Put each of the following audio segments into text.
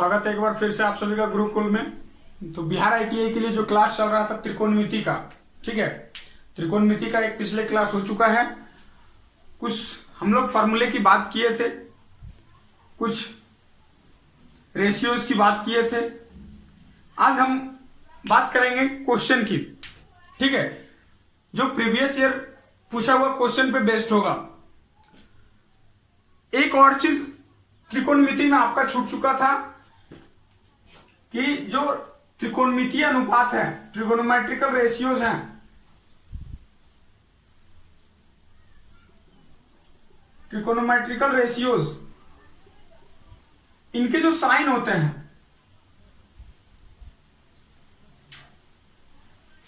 स्वागत है एक बार फिर से आप सभी का गुरुकुल में। तो बिहार आईटीआई के लिए जो क्लास चल रहा था त्रिकोणमिति का, ठीक है, त्रिकोणमिति का एक पिछले क्लास हो चुका है। कुछ हम लोग फार्मूले की बात किए थे, कुछ रेशियोज की बात किए थे। आज हम बात करेंगे क्वेश्चन की, ठीक है, जो प्रीवियस ईयर पूछा हुआ क्वेश्चन पे बेस्ड होगा। एक और चीज त्रिकोणमिति में आपका छूट चुका था कि जो त्रिकोणमितीय अनुपात है, ट्रिगोनोमेट्रिकल रेशियोज हैं, ट्रिकोनोमेट्रिकल रेशियोज, इनके जो साइन होते हैं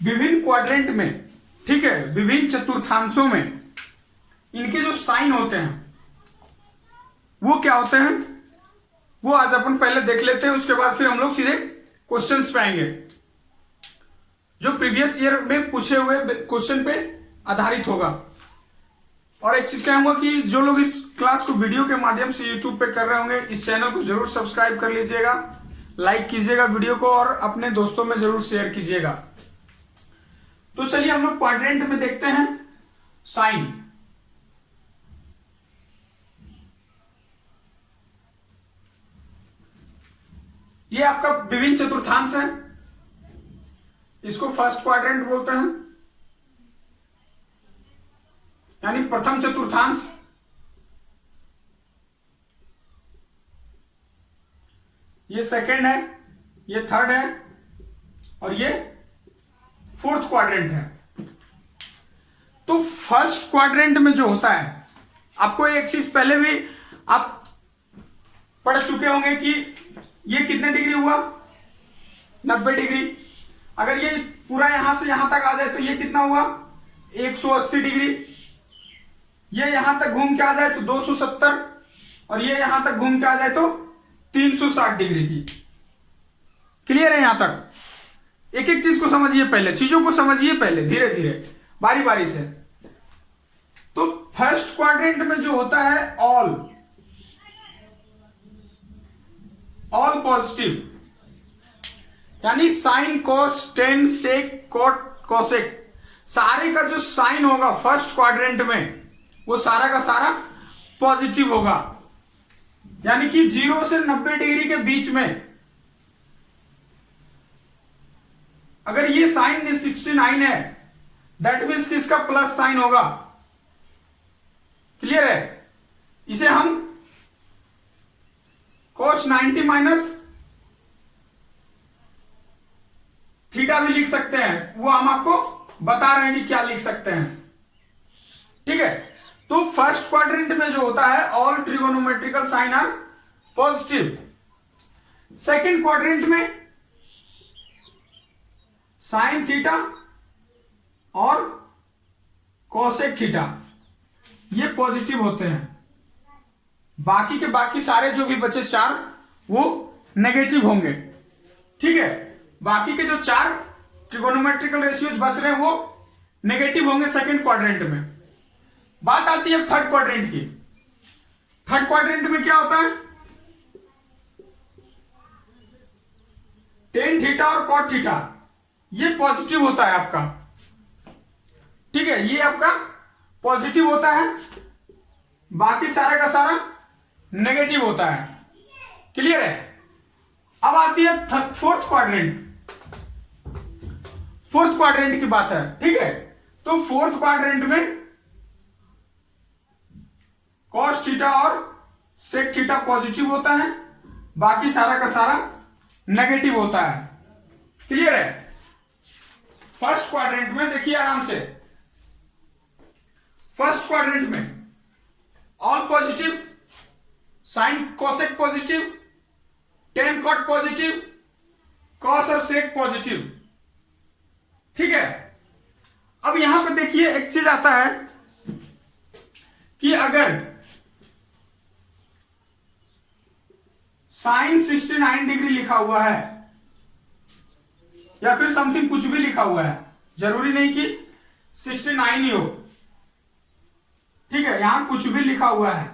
विभिन्न क्वाड्रेंट में, ठीक है, विभिन्न चतुर्थांशों में इनके जो साइन होते हैं वो क्या होते हैं, वो आज अपन पहले देख लेते हैं। उसके बाद फिर हम लोग सीधे क्वेश्चंस पे आएंगे जो प्रीवियस ईयर में पूछे हुए क्वेश्चन पे आधारित होगा। और एक चीज कहूंगा कि जो लोग इस क्लास को वीडियो के माध्यम से यूट्यूब पे कर रहे होंगे, इस चैनल को जरूर सब्सक्राइब कर लीजिएगा, लाइक कीजिएगा वीडियो को और अपने दोस्तों में जरूर शेयर कीजिएगा। तो चलिए हम लोग क्वाड्रेंट में देखते हैं साइन। ये आपका विभिन्न चतुर्थांश है, इसको फर्स्ट क्वाड्रेंट बोलते हैं, यानी प्रथम चतुर्थांश। ये सेकंड है, ये थर्ड है और ये फोर्थ क्वाड्रेंट है। तो फर्स्ट क्वाड्रेंट में जो होता है, आपको एक चीज पहले भी आप पढ़ चुके होंगे कि ये कितने डिग्री हुआ, 90 डिग्री। अगर ये पूरा यहां से यहां तक आ जाए तो ये कितना हुआ, 180 डिग्री। ये यहां तक घूम के आ जाए तो 270 और ये यहां तक घूम के आ जाए तो 360 डिग्री की। क्लियर है यहां तक? एक एक चीज को समझिए, पहले चीजों को समझिए, पहले धीरे धीरे बारी बारी से। तो फर्स्ट क्वाड्रेंट में जो होता है ऑल पॉजिटिव, यानी sine cos tan sec cot cosec, सारे का जो साइन होगा फर्स्ट क्वाड्रेंट में वो सारा का सारा पॉजिटिव होगा। यानी कि 0 से 90 डिग्री के बीच में अगर ये साइन 69 है, दैट मीन्स कि इसका प्लस साइन होगा। क्लियर है? इसे हम cos 90 माइनस थीटा भी लिख सकते हैं, वो हम आपको बता रहे हैं कि क्या लिख सकते हैं। ठीक है, तो फर्स्ट क्वाड्रेंट में जो होता है all trigonometrical sine are positive. Second quadrant में साइन थीटा और कोसेक थीटा ये पॉजिटिव होते हैं। बाकी के बाकी सारे जो भी बचे 4 वो नेगेटिव होंगे। ठीक है, बाकी के जो 4 ट्रिगोनोमेट्रिकल रेशियोज बच रहे हैं वो नेगेटिव होंगे सेकंड क्वाड्रेंट में। बात आती है थर्ड क्वाड्रेंट की। थर्ड क्वाड्रेंट में क्या होता है, टेन थीटा और कॉट थीटा ये पॉजिटिव होता है आपका। ठीक है, ये आपका पॉजिटिव होता है, बाकी सारा का सारा नेगेटिव होता है। क्लियर है? अब आती है फोर्थ क्वाड्रेंट। फोर्थ क्वाड्रेंट की बात है। ठीक है, तो फोर्थ क्वाड्रेंट में कॉस थीटा और सेक थीटा पॉजिटिव होता है, बाकी सारा का सारा नेगेटिव होता है। क्लियर है? फर्स्ट क्वाड्रेंट में देखिए आराम से, फर्स्ट क्वाड्रेंट में all positive, sine cosec positive, tan cot positive, cos और सेक पॉजिटिव। ठीक है, अब यहां पर देखिए एक चीज आता है कि अगर साइन 69 डिग्री लिखा हुआ है या फिर समथिंग कुछ भी लिखा हुआ है, जरूरी नहीं कि 69 ही हो। ठीक है, यहां कुछ भी लिखा हुआ है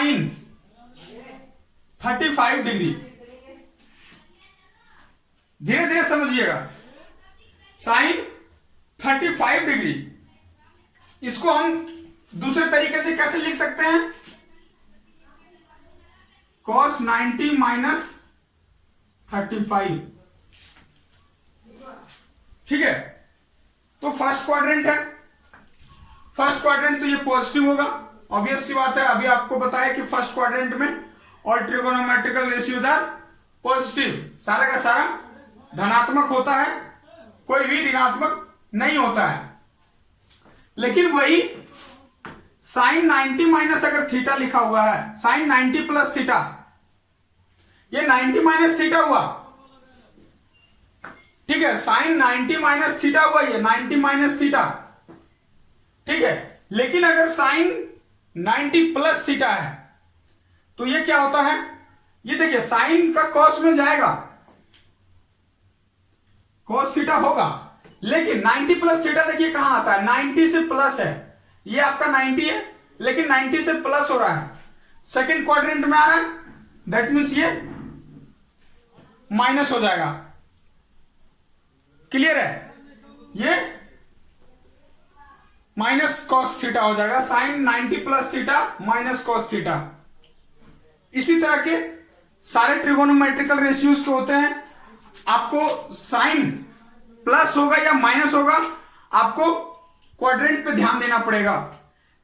साइन 35 डिग्री। धीरे धीरे समझिएगा, साइन 35 डिग्री, इसको हम दूसरे तरीके से कैसे लिख सकते हैं? cos 90 minus 35। ठीक है, तो फर्स्ट क्वाड्रेंट है, फर्स्ट क्वाड्रेंट तो ये पॉजिटिव होगा, ऑब्वियस सी बात है। अभी आपको बताया कि फर्स्ट क्वाड्रेंट में all trigonometrical ratios are positive, सारा का सारा धनात्मक होता है, कोई भी ऋणात्मक नहीं होता है। लेकिन वही साइन 90 माइनस अगर थीटा लिखा हुआ है, साइन 90 प्लस थीटा, ये 90 माइनस थीटा हुआ। ठीक है, साइन 90 माइनस थीटा हुआ, ये 90 माइनस थीटा। ठीक है, लेकिन अगर साइन 90 प्लस थीटा है तो ये क्या होता है? ये देखिए, साइन का कॉस में जाएगा, कॉस थीटा होगा, लेकिन 90 प्लस थीटा देखिए कहां आता है, 90 से प्लस है। ये आपका 90 है, लेकिन 90 से प्लस हो रहा है, सेकंड क्वाड्रेंट में आ रहा है, दैट मीन्स ये माइनस हो जाएगा। क्लियर है? ये माइनस कॉस थीटा हो जाएगा, sine 90 plus theta minus cos theta. इसी तरह के सारे ट्रिगोनोमेट्रिकल रेशियोज के होते हैं। आपको साइन प्लस होगा या माइनस होगा, आपको क्वाड्रेंट पे ध्यान देना पड़ेगा।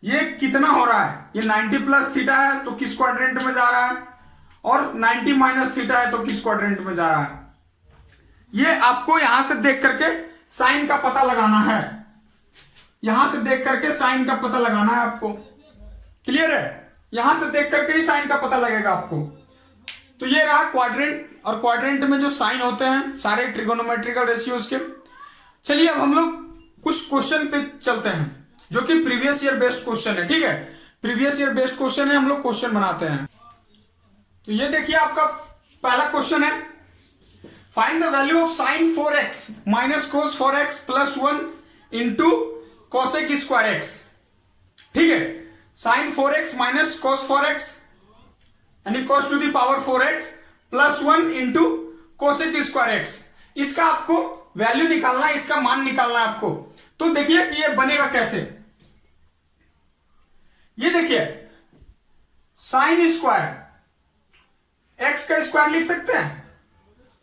ये कितना हो रहा है? ये 90 प्लस थीटा है तो किस क्वाड्रेंट में जा रहा है, और 90 माइनस थीटा है तो किस क्वाड्रेंट में जा रहा है। ये आपको यहां से देख करके साइन का पता लगाना है, यहां से देख करके साइन का पता लगाना है आपको। क्लियर है? यहां से देख करके ही साइन का पता लगेगा आपको। तो ये रहा क्वाड्रेंट, और क्वाड्रेंट में जो साइन होते हैं सारे ट्रिगोनोमेट्रिकल रेशियोज के। चलिए अब हम लोग कुछ क्वेश्चन पे चलते हैं, जो कि प्रीवियस ईयर बेस्ड क्वेश्चन है। ठीक है, प्रीवियस ईयर बेस्ड क्वेश्चन है, हम लोग क्वेश्चन बनाते हैं। तो ये देखिए, आपका पहला क्वेश्चन है, find the value of sine 4x minus cos 4x plus 1 into cosec square x. ठीक है, sine 4x minus cos 4x यानी cos to the power 4x plus 1 into cosec square x. इसका आपको वैल्यू निकालना है, इसका मान निकालना है आपको। तो देखिए कि ये बनेगा कैसे। ये देखिए, साइन स्क्वायर एक्स का स्क्वायर लिख सकते हैं,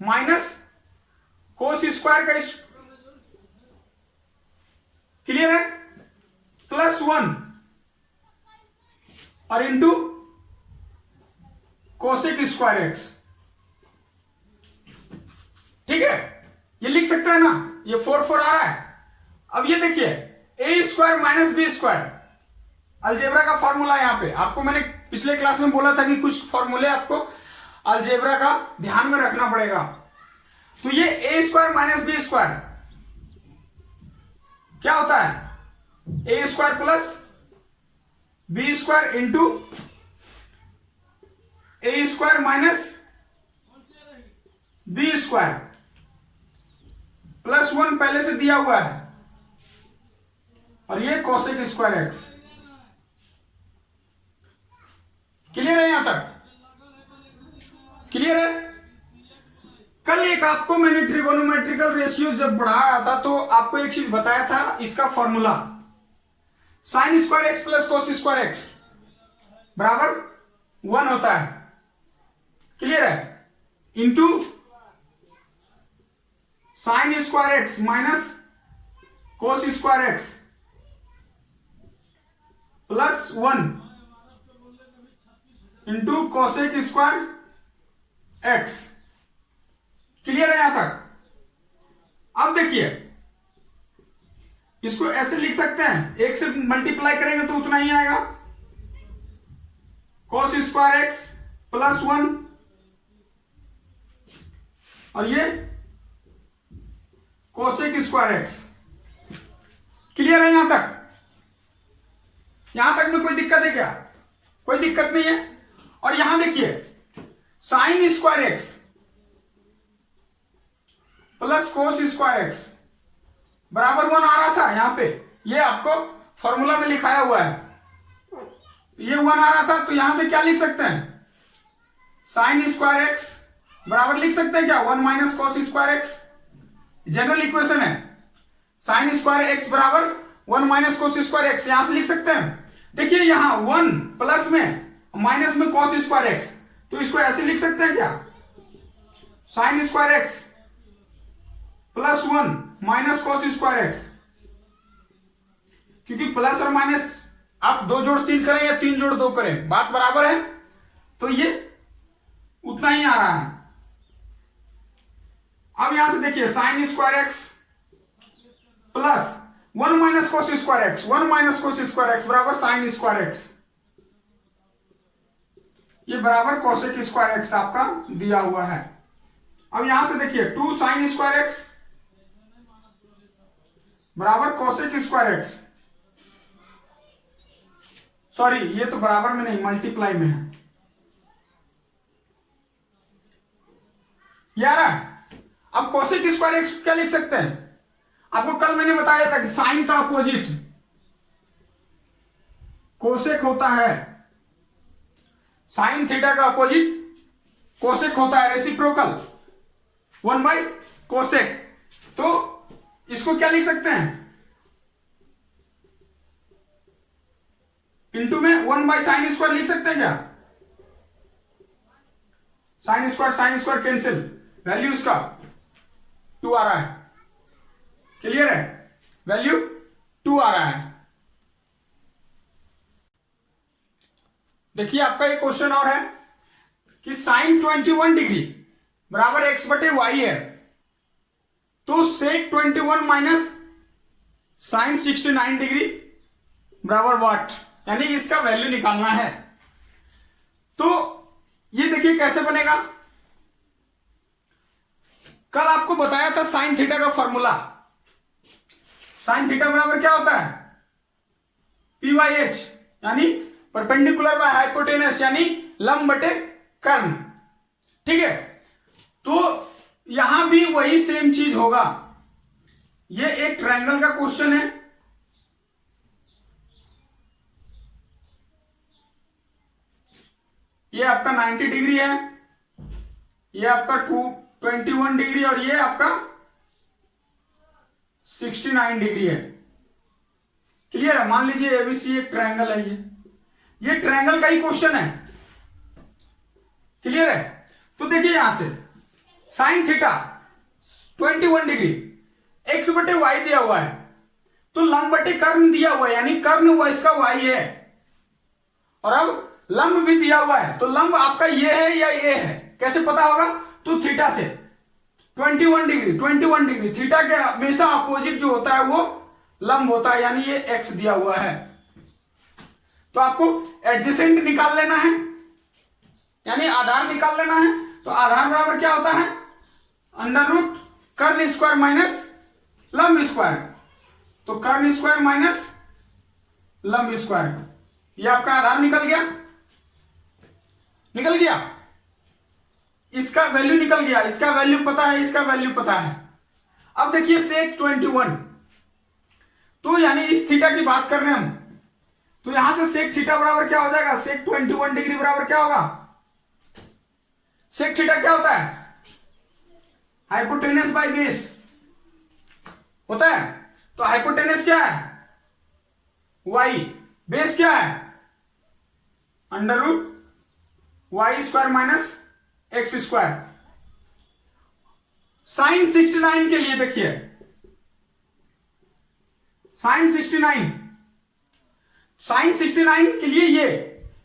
माइनस कोस स्क्वायर का, क्लियर है, प्लस 1 और इंटू कोसेक स्क्वायर एक्स। ठीक है, ये लिख सकते हैं ना, ये 4 आ रहा है। अब ये देखिए, A square minus B square, algebra का फॉर्मूला। यहां पे आपको मैंने पिछले क्लास में बोला था कि कुछ फॉर्मूले आपको अलजेब्रा का ध्यान में रखना पड़ेगा। तो ये A square minus B square क्या होता है? A square plus B square into A square minus B square plus 1 पहले से दिया हुआ है, और ये कोसेक स्क्वायर एक्स। क्लियर है? यहां तक क्लियर है? कल एक आपको मैंने ट्रिगोनोमेट्रिकल रेशियो जब पढ़ाया था तो आपको एक चीज बताया था, इसका formula sine square x plus cos square x बराबर 1 होता है। क्लियर है? Into sine square x minus cos square x plus 1 into cosec square x. Clear है यहां तक? अब देखिए, इसको ऐसे लिख सकते हैं, एक से मल्टीप्लाई करेंगे तो उतना ही आएगा, कोस स्क्वायर एक्स प्लस 1 और ये कोसेक स्क्वायर एक्स। क्लियर है यहां तक? यहां तक में कोई दिक्कत है क्या? कोई दिक्कत नहीं है। और यहां देखिए, sine square x plus cos square x बराबर 1 आ रहा था यहां पे, ये आपको फॉर्मूला में लिखाया हुआ है। तो ये 1 आ रहा था, तो यहां से क्या लिख सकते हैं, साइन स्क्वायर एक्स बराबर लिख सकते हैं क्या, 1 minus cos square x. General equation है, साइन स्क्वायर एक्स बराबर 1 माइनस कोस स्क्वायर एक्स, यहां से लिख सकते हैं। देखिए यहां 1 प्लस में माइनस में कॉस स्क्वायर एक्स, तो इसको ऐसे लिख सकते हैं क्या, sine square x plus 1 minus cos square x. क्योंकि प्लस और माइनस आप 2 जोड़ 3 करें या 3 जोड़ 2 करें, बात बराबर है, तो ये उतना ही आ रहा है। अब यहां से देखिए sine square x plus 1 minus cos square x, 1 minus cos square x बराबर साइन स्क्वायर एक्स, ये बराबर कोसेक स्क्वायर एक्स आपका दिया हुआ है। अब यहां से देखिए 2 साइन स्क्वायर एक्स बराबर कोसेक स्क्वायर एक्स, सॉरी ये तो बराबर में नहीं मल्टीप्लाई में है, यार अब कोसेक स्क्वायर एक्स क्या लिख सकते हैं, आपको कल मैंने बताया था कि साइन का अपोजिट कोसेक होता है, साइन थीटा का अपोजिट कोसेक होता है, रेसिप्रोकल 1 बाई कोसेक। तो इसको क्या लिख सकते हैं, इंटू में 1 बाई साइन स्क्वायर लिख सकते हैं क्या, साइन स्क्वायर कैंसिल, वैल्यू इसका 2 आ रहा है, क्लियर है, वैल्यू 2 आ रहा है। देखिए आपका एक क्वेश्चन और है कि साइन 21 डिग्री बराबर एक्स बटे वाई है, तो सेक 21 माइनस साइन 69 डिग्री बराबर व्हाट, यानी इसका वैल्यू निकालना है। तो ये देखिए कैसे बनेगा, कल आपको बताया था साइन थीटा का फॉर्मूला, साइन थीटा बराबर क्या होता है, पी बाई एच, यानी परपेंडिकुलर बाय हाइपोटेनस, यानी लंब बटे कर्ण, ठीक है। तो यहां भी वही सेम चीज होगा, ये एक ट्रायंगल का क्वेश्चन है, ये आपका 90 डिग्री है, ये आपका 21 डिग्री और ये आपका 69 डिग्री है, क्लियर है। मान लीजिए एबीसी एक ट्रायंगल है, ये ट्रायंगल का ही क्वेश्चन है, क्लियर है। तो देखिए यहां से साइन थीटा 21 डिग्री, एक्स बटे वाई दिया हुआ है, तो लंब बटे कर्ण दिया हुआ है, यानी कर्ण हुआ इसका वाई है, और अब लंब भी दिया हुआ है, तो लंब आपका ये है या ये है, कैसे पता होगा, तो थीटा से 21 डिग्री थीटा के हमेशा अपोजिट जो होता है वो लंब होता है, यानी ये एक्स दिया हुआ है। तो आपको एडजेसेंट निकाल लेना है, यानी आधार निकाल लेना है। तो आधार बराबर क्या होता है, अंडर रूट कर्ण स्क्वायर माइनस लंब स्क्वायर, तो कर्ण स्क्वायर माइनस लंब स्क्वायर, ये आपका आधार निकल गया, इसका वैल्यू निकल गया, इसका वैल्यू पता है, इसका वैल्यू पता है। अब देखिए सेक 21, तो यानी इस थीटा की बात कर रहे हैं हम, तो यहां से सेक थीटा बराबर क्या हो जाएगा, सेक 21 डिग्री बराबर क्या होगा, सेक थीटा क्या होता है, हाइपोटेनस बाय बेस होता है। तो हाइपोटेनस क्या है, वाई, बेस क्या है, under root y square minus x square. Sine 69 के लिए देखिए, साइन 69 के लिए ये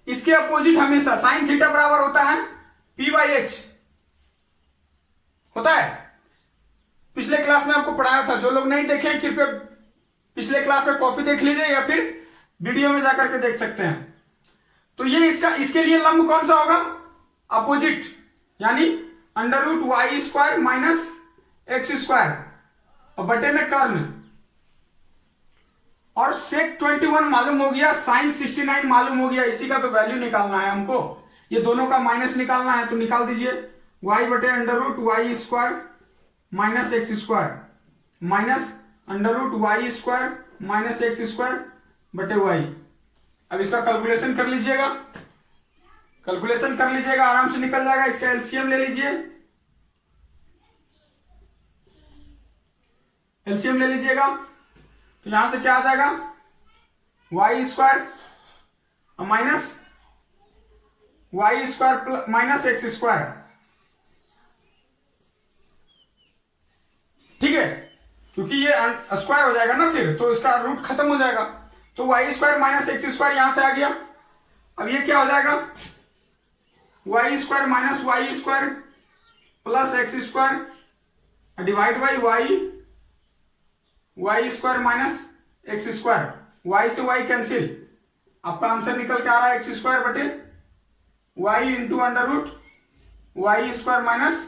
इसके अपोजिट हमेशा साइन थीटा बराबर होता है पी बाई एच होता है। पिछले क्लास में आपको पढ़ाया था, जो लोग नहीं देखे कृपया पिछले क्लास में कॉपी देख लीजिए या फिर वीडियो में जाकर के देख सकते हैं। तो ये इसके लिए लंब कौन सा होगा, अपोजिट, यानी under root y square minus x square और बटे में कर्ण, और सेक 21 मालूम हो गया, साइन 69 मालूम हो गया, इसी का तो वैल्यू निकालना है हमको, ये दोनों का माइनस निकालना है। तो निकाल दीजिए, वाई बटे under root y square minus x square minus under root y square minus x square बटे वाई। अब इसका कैलकुलेशन कर लीजिएगा, कैलकुलेशन कर लीजिएगा, आराम से निकल जाएगा। इसका एलसीएम ले लीजिए, एलसीएम ले लीजिएगा। तो यहां से क्या आ जाएगा, y square minus y square minus x square, ठीक है, क्योंकि ये स्क्वायर हो जाएगा ना फिर, तो इसका रूट खत्म हो जाएगा। तो y square minus x square यहां से आ गया। अब ये क्या हो जाएगा, y square minus y square plus x square divide by y square minus x square, y से वाई कैंसिल, आपका आंसर निकल के आ रहा है एक्स स्क्वायर बटे y into under root y square minus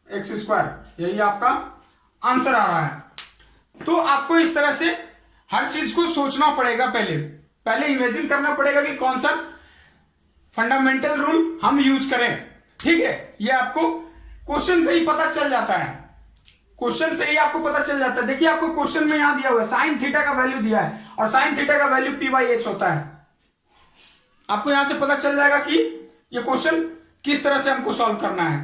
x square, यही आपका आंसर आ रहा है। तो आपको इस तरह से हर चीज को सोचना पड़ेगा, पहले इमेजिन करना पड़ेगा कि कौन सा फंडामेंटल रूल हम यूज करें, ठीक है। ये आपको क्वेश्चन से ही पता चल जाता है, क्वेश्चन से ही आपको पता चल जाता है। देखिए आपको क्वेश्चन में यहां दिया हुआ है साइन थीटा का वैल्यू दिया है, और साइन थीटा का वैल्यू पी बाई एक्स होता है। आपको यहां से पता चल जाएगा कि ये क्वेश्चन किस तरह से हमको सॉल्व करना है।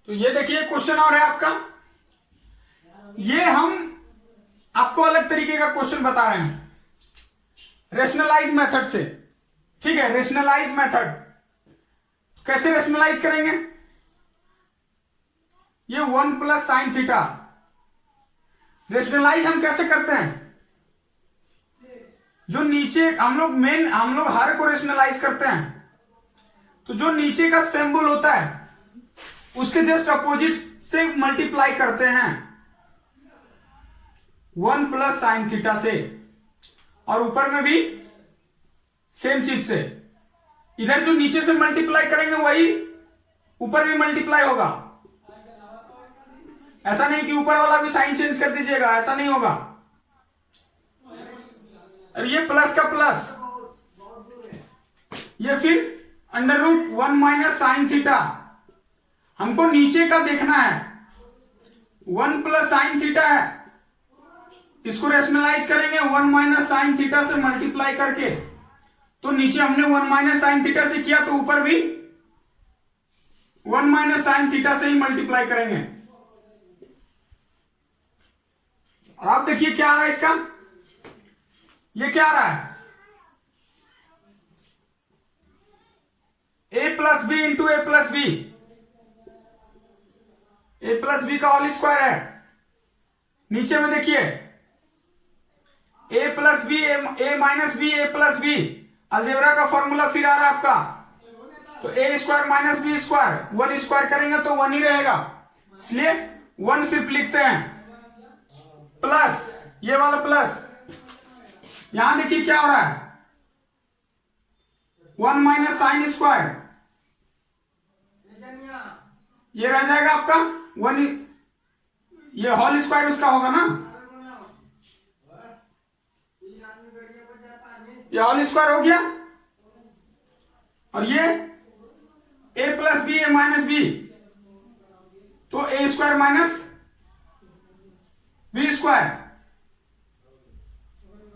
तो ये देखिए क्वेश्चन और है आपका, ये हम आपको अलग तरीके का क्वेश्चन बता रहे हैं, रेशनलाइज मेथड से, ठीक है। रेशनलाइज मेथड कैसे रेशनलाइज करेंगे, ये 1 प्लस साइन थीटा, रेशनलाइज हम कैसे करते हैं, जो नीचे हम लोग हर को रेशनलाइज करते हैं, तो जो नीचे का सिंबल होता है उसके जस्ट अपोजिट से मल्टीप्लाई करते हैं 1 प्लस साइन थीटा से, और ऊपर में भी सेम चीज से। इधर जो नीचे से मल्टीप्लाई करेंगे वही ऊपर भी मल्टीप्लाई होगा, ऐसा नहीं कि ऊपर वाला भी साइन चेंज कर दीजिएगा, ऐसा नहीं होगा। और ये प्लस का प्लस, ये फिर under root 1 minus sine theta, हमको नीचे का देखना है, 1 प्लस साइन थीटा है, इसको रेशनलाइज करेंगे 1 माइनस साइन थीटा से मल्टीप्लाई करके, तो नीचे हमने 1 माइनस साइन थीटा से किया, तो ऊपर भी 1 माइनस साइन थीटा से ही मल्टीप्लाई करेंगे। और आप देखिए क्या आ रहा है इसका, ये क्या आ रहा है, a plus B into A plus B, A plus B का होल स्क्वायर है। नीचे में देखिए a plus B, A minus B, A plus B, algebra का फॉर्मूला फिर आ रहा है आपका, तो A square minus B square, 1 square करेंगे तो 1 ही रहेगा, इसलिए 1 सिर्फ लिखते हैं, प्लस ये वाला प्लस, यहां देखिए क्या हो रहा है, 1 माइनस साइन स्क्वायर, ये रह जाएगा आपका 1, ये होल स्क्वायर उसका होगा ना, ये होल स्क्वायर हो गया, और ये a plus B, A minus B, तो A square minus B square,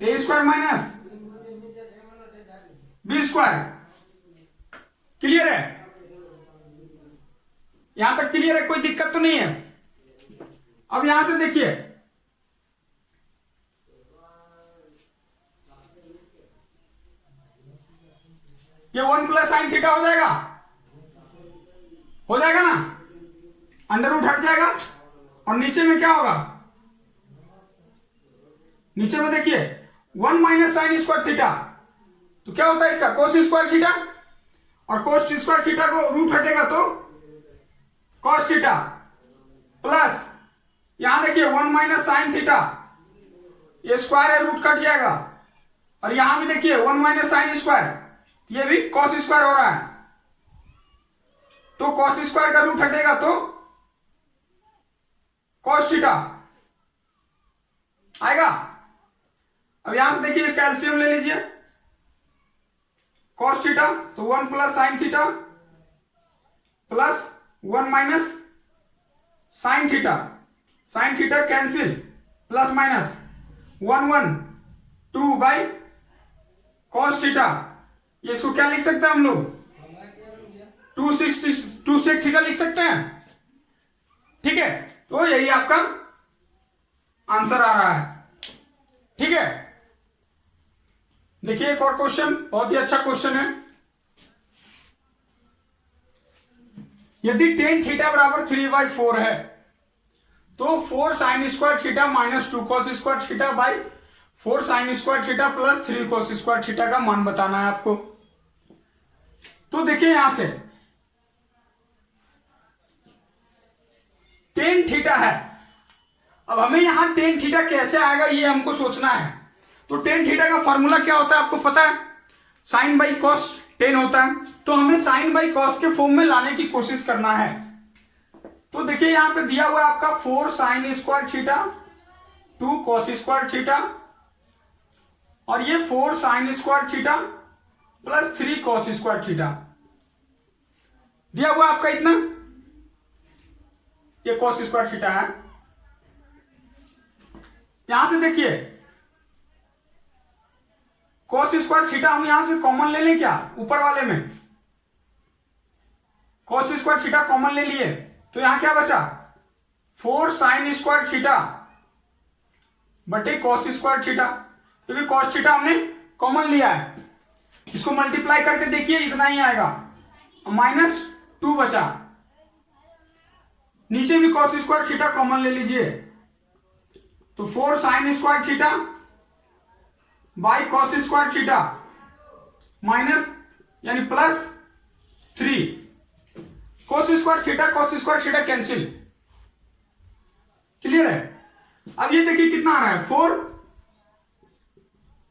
A square minus B square. Clear है, यहां तक क्लियर है, कोई दिक्कत तो नहीं है। अब यहां से देखिए, ये 1 प्लस साइन थीटा हो जाएगा ना, अंडर रूट हट जाएगा, और नीचे में क्या होगा, नीचे में देखिए 1 माइनस साइन स्क्वायर थीटा, तो क्या होता है इसका कोस स्क्वायर थीटा, और कोस स्क्वायर थीटा को रूट हटेगा तो कॉस थीटा, प्लस यहां देखिए 1 माइनस साइन थीटा, ये स्क्वायर है रूट कट जाएगा, और यहां भी देखिए 1 माइनस साइन स्क्वायर, ये भी कॉस स्क्वायर हो रहा है, तो कॉस स्क्वायर का रूट हटेगा तो कॉस थीटा आएगा। अब यहां से देखिए इसका एलसीएम ले लीजिए, कॉस थीटा तो 1 plus sine theta plus 1 minus sine theta cancel, plus minus 1 1 2 by cos theta, ये इसको क्या लिख सकते हैं हम लोग, 2 sec थीटा लिख सकते हैं। ठीक है, तो यही आपका आंसर आ रहा है। ठीक है, देखिए एक और क्वेश्चन, बहुत ही अच्छा क्वेश्चन है। यदि tan थीटा बराबर 3/4 है तो 4 sin square theta minus 2 cos square theta by 4 sin square theta plus 3 cos square theta का मान बताना है आपको। तो देखिए यहां से tan थीटा है, अब हमें यहां tan थीटा कैसे आएगा ये हमको सोचना है। तो tan थीटा का फॉर्मूला क्या होता है आपको पता है, साइन बाई कॉस tan होता है। तो हमें साइन बाई कॉस के फॉर्म में लाने की कोशिश करना है। तो देखिए यहां पे दिया हुआ है आपका 4 sin square theta 2 cos square theta और ये 4 sin square theta plus 3 cos square theta दिया हुआ आपका इतना, ये cos स्क्वायर थीटा है। यहां से देखिए cos स्क्वायर थीटा हम यहां से कॉमन ले लें क्या, ऊपर वाले में cos स्क्वायर थीटा कॉमन ले लिए तो यहां क्या बचा 4 sin स्क्वायर थीटा बटे cos स्क्वायर थीटा, क्योंकि cos थीटा हमने कॉमन लिया है। इसको मल्टीप्लाई करके देखिए इतना ही आएगा, -2 बचा, नीचे भी cos स्क्वायर थीटा कॉमन ले लीजिए तो 4 sin square theta by cos square theta minus यानी plus 3 cos square theta cancel, clear है। अब ये देखिए कितना आ रहा है 4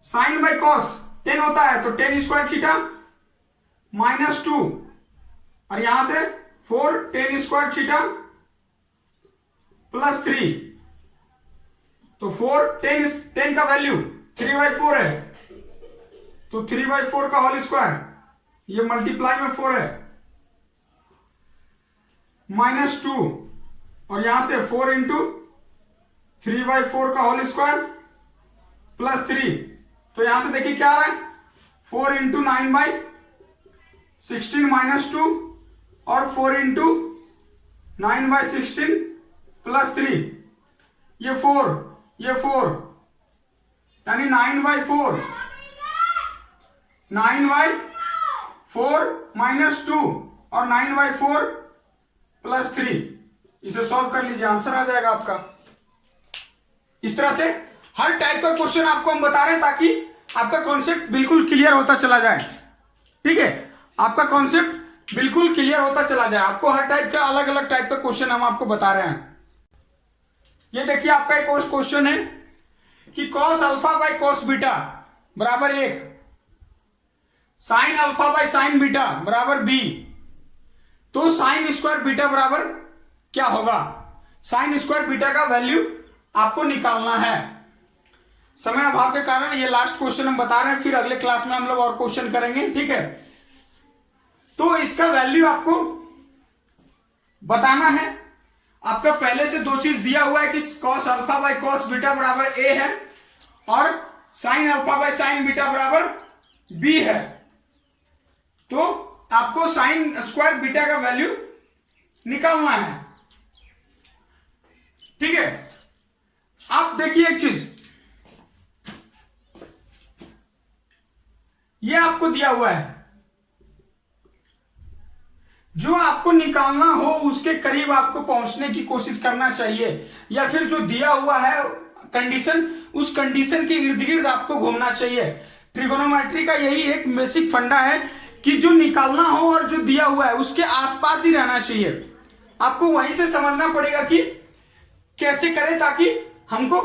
साइन बाई कॉस 10 होता है तो tan स्क्वायर थीटा -2 और यहां से 4 tan स्क्वायर थीटा प्लस 3 तो 4 10 का वैल्यू 3/4 है तो 3/4 का होल स्क्वायर, ये मल्टीप्लाई में 4 है -2 और यहां से 4 इंटू 3/4 का होल स्क्वायर प्लस 3, तो यहां से देखिए क्या आ रहा है 4 इंटू 9/16 -2 और 4 इंटू 9/16 प्लस 3, ये 4 यानी 9/4 -2 और 9/4 प्लस 3, इसे सॉल्व कर लीजिए आंसर आ जाएगा आपका। इस तरह से हर टाइप का क्वेश्चन आपको हम बता रहे हैं ताकि आपका कॉन्सेप्ट बिल्कुल क्लियर होता चला जाए। ठीक है, आपका कॉन्सेप्ट बिल्कुल क्लियर होता चला जाए, आपको हर टाइप का अलग अलग टाइप का क्वेश्चन हम आपको बता रहे हैं। ये देखिए आपका एक और क्वेश्चन है कि cos alpha by cos beta बराबर 1, sine alpha by sine beta बराबर b, तो साइन स्क्वायर बीटा बराबर क्या होगा, साइन स्क्वायर बीटा का वैल्यू आपको निकालना है। समय अभाव के कारण ये लास्ट क्वेश्चन हम बता रहे हैं, फिर अगले क्लास में हम लोग और क्वेश्चन करेंगे। ठीक है, तो इसका वैल्यू आपको बताना है। आपका पहले से दो चीज दिया हुआ है कि cos alpha by cos beta बराबर a है और sine alpha by sine beta बराबर b है, तो आपको साइन स्क्वायर बीटा का वैल्यू निकालना है। ठीक है, आप देखिए एक चीज, ये आपको दिया हुआ है, जो आपको निकालना हो उसके करीब आपको पहुंचने की कोशिश करना चाहिए, या फिर जो दिया हुआ है कंडीशन उस कंडीशन के इर्द गिर्द आपको घूमना चाहिए। ट्रिगोनोमेट्री का यही एक बेसिक फंडा है कि जो निकालना हो और जो दिया हुआ है उसके आसपास ही रहना चाहिए। आपको वहीं से समझना पड़ेगा कि कैसे करें ताकि हमको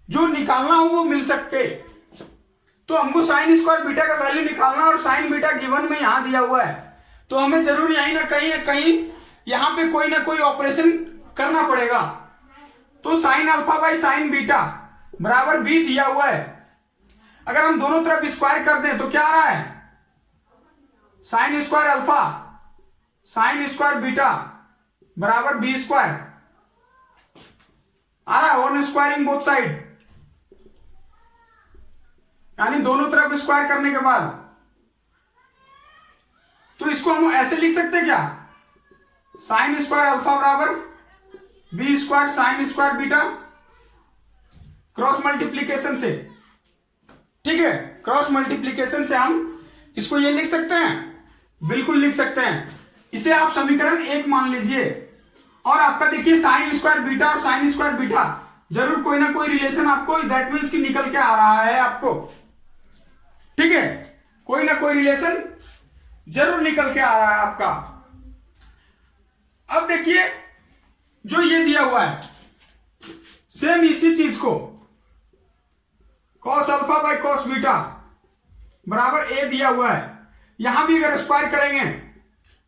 जो निकालना हो वो मिल सके। तो हमको साइन स्क्वायर बीटा का वैल्यू निकालना और साइन बीटा गिवन में यहां दिया हुआ है, तो हमें जरूर यहीं ना कहीं यहां पे कोई ना कोई ऑपरेशन करना पड़ेगा। तो sine alpha by sine beta बराबर b दिया हुआ है, अगर हम दोनों तरफ स्क्वायर कर दें तो क्या आ रहा है, sign square alpha sign square beta बराबर b स्क्वायर आ रहा है, वन स्क्वायरिंग बोथ साइड। यानी दोनों तरफ स्क्वायर करने के बाद, तो इसको हम ऐसे लिख सकते हैं क्या, साइन स्क्वायर अल्फा बराबर b square sine square beta, cross multiplication से, ठीक है, क्रॉस मल्टीप्लीकेशन से हम इसको ये लिख सकते हैं, बिल्कुल लिख सकते हैं। इसे आप समीकरण 1 मान लीजिए। और आपका देखिए साइन स्क्वायर बीटा और साइन स्क्वायर बीटा जरूर कोई ना कोई रिलेशन आपको, दैट मीन्स कि निकल के आ रहा है आपको, ठीक है, कोई ना कोई रिलेशन जरूर निकल के आ रहा है आपका। अब देखिए जो ये दिया हुआ है, सेम इसी चीज को cos alpha by cos beta बराबर ए दिया हुआ है, यहां भी अगर स्क्वायर करेंगे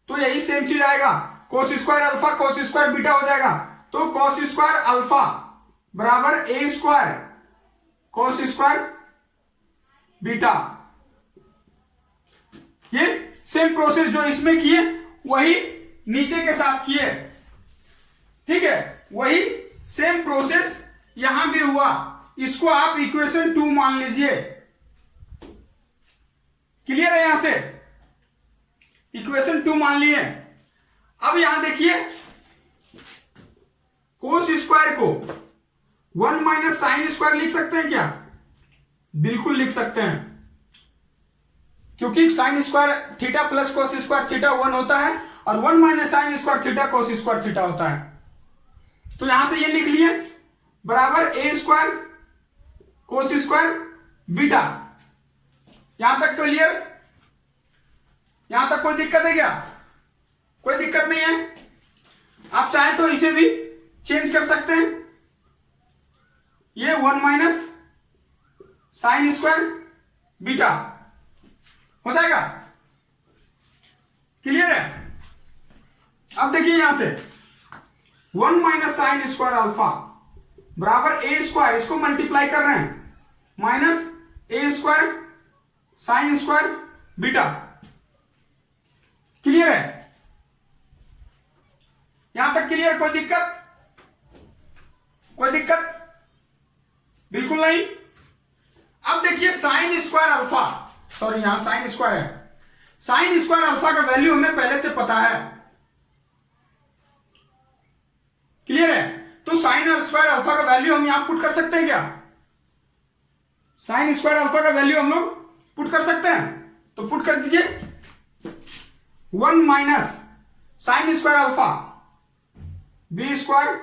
तो यही सेम चीज आएगा, cos square alpha cos square beta हो जाएगा। तो cos स्क्वायर अल्फा बराबर ए स्क्वायर cos स्क्वायर बीटा, ये सेम प्रोसेस जो इसमें किए वही नीचे के साथ किए, ठीक है, वही सेम प्रोसेस यहां भी हुआ। इसको आप इक्वेशन 2 मान लीजिए। क्लियर है, यहां से इक्वेशन 2 मान लिए। अब यहां देखिए कोस स्क्वायर को 1 माइनस साइन स्क्वायर लिख सकते हैं क्या, बिल्कुल लिख सकते हैं, क्योंकि sine square theta plus cos square theta 1 होता है और 1 minus sine square theta cos square theta होता है। तो यहां से ये लिख लिए बराबर ए स्क्वायर कोस स्क्वायर बीटा। यहां तक क्लियर, यहां तक कोई दिक्कत है क्या, कोई दिक्कत नहीं है। आप चाहें तो इसे भी चेंज कर सकते हैं, ये 1 माइनस साइन स्क्वायर बीटा हो जाएगा। क्लियर है। अब देखिए यहां से 1 माइनस साइन स्क्वायर अल्फा बराबर ए स्क्वायर, इसको मल्टीप्लाई कर रहे हैं, माइनस ए square sine square beta. Clear है, यहां तक क्लियर, कोई दिक्कत, कोई दिक्कत बिल्कुल नहीं। अब देखिए साइन स्क्वायर अल्फा, सॉरी यहां साइन स्क्वायर है, साइन स्क्वायर अल्फा का वैल्यू हमें पहले से पता है। क्लियर है, तो साइन स्क्वायर अल्फा का वैल्यू हम यहां पुट कर सकते हैं क्या, साइन स्क्वायर अल्फा का वैल्यू हम लोग पुट कर सकते हैं। तो पुट कर दीजिए 1 minus sine square alpha b square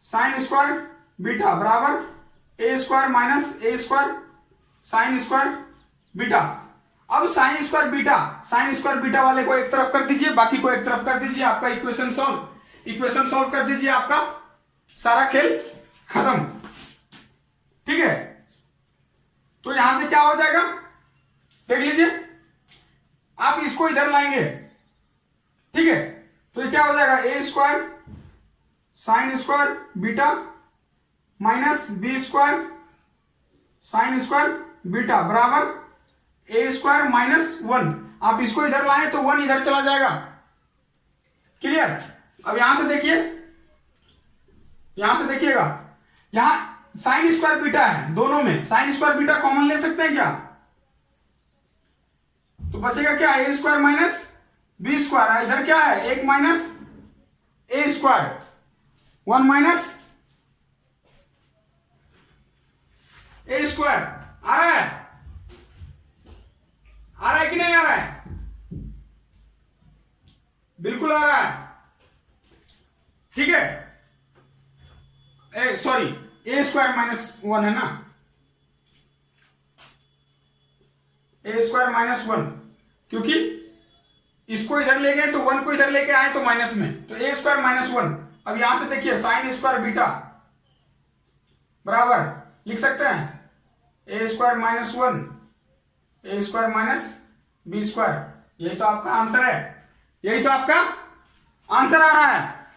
sine square beta बराबर ए स्क्वायर माइनस ए स्क्वायर साइन स्क्वायर बीटा। अब साइन स्क्वायर बीटा वाले को एक तरफ कर दीजिए, बाकी को एक तरफ कर दीजिए, आपका इक्वेशन सॉल्व कर दीजिए, आपका सारा खेल खत्म, ठीक है। तो यहां से क्या हो जाएगा देख लीजिए, आप इसको इधर लाएंगे, ठीक है, तो ये क्या हो जाएगा, A square sine square beta minus B square sine square beta बराबर ए स्क्वायर माइनस 1। आप इसको इधर लाएं तो 1 इधर चला जाएगा। क्लियर। अब यहां से देखिए, यहां से देखिएगा, यहां साइन स्क्वायर बीटा है, दोनों में साइन स्क्वायर बीटा कॉमन ले सकते हैं क्या, तो बचेगा क्या, ए स्क्वायर माइनस बी स्क्वायर, इधर क्या है 1 माइनस ए स्क्वायर 1 माइनस ए स्क्वायर। आ रहा है, आ रहा है कि नहीं आ रहा है, बिल्कुल आ रहा है, ठीक है। सॉरी ए स्क्वायर माइनस 1 है ना, ए स्क्वायर माइनस 1, क्योंकि इसको इधर ले गए तो 1 को इधर लेके आए तो माइनस में, तो ए स्क्वायर माइनस 1। अब यहां से देखिए साइन स्क्वायर बीटा बराबर लिख सकते हैं ए स्क्वायर माइनस 1 ए स्क्वायर माइनस बी स्क्वायर। यही तो आपका आंसर है, यही तो आपका आंसर आ रहा है,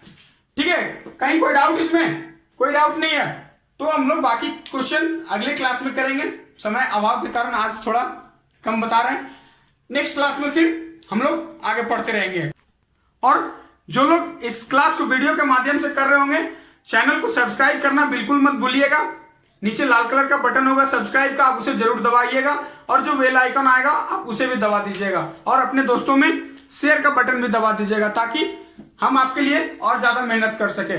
ठीक है। कहीं कोई डाउट इसमें, कोई डाउट नहीं है। तो हम लोग बाकी क्वेश्चन अगले क्लास में करेंगे, समय अभाव के कारण आज थोड़ा कम बता रहे हैं, नेक्स्ट क्लास में फिर हम लोग आगे पढ़ते रहेंगे। और जो लोग इस क्लास को वीडियो के माध्यम से कर रहे होंगे, चैनल को सब्सक्राइब करना बिल्कुल मत भूलिएगा, नीचे लाल कलर का बटन होगा सब्सक्राइब का, आप उसे जरूर दबाइएगा और जो बेल आइकन आएगा आप उसे भी दबा दीजिएगा और अपने दोस्तों में शेयर का बटन भी दबा दीजिएगा ताकि हम आपके लिए और ज्यादा मेहनत कर सके।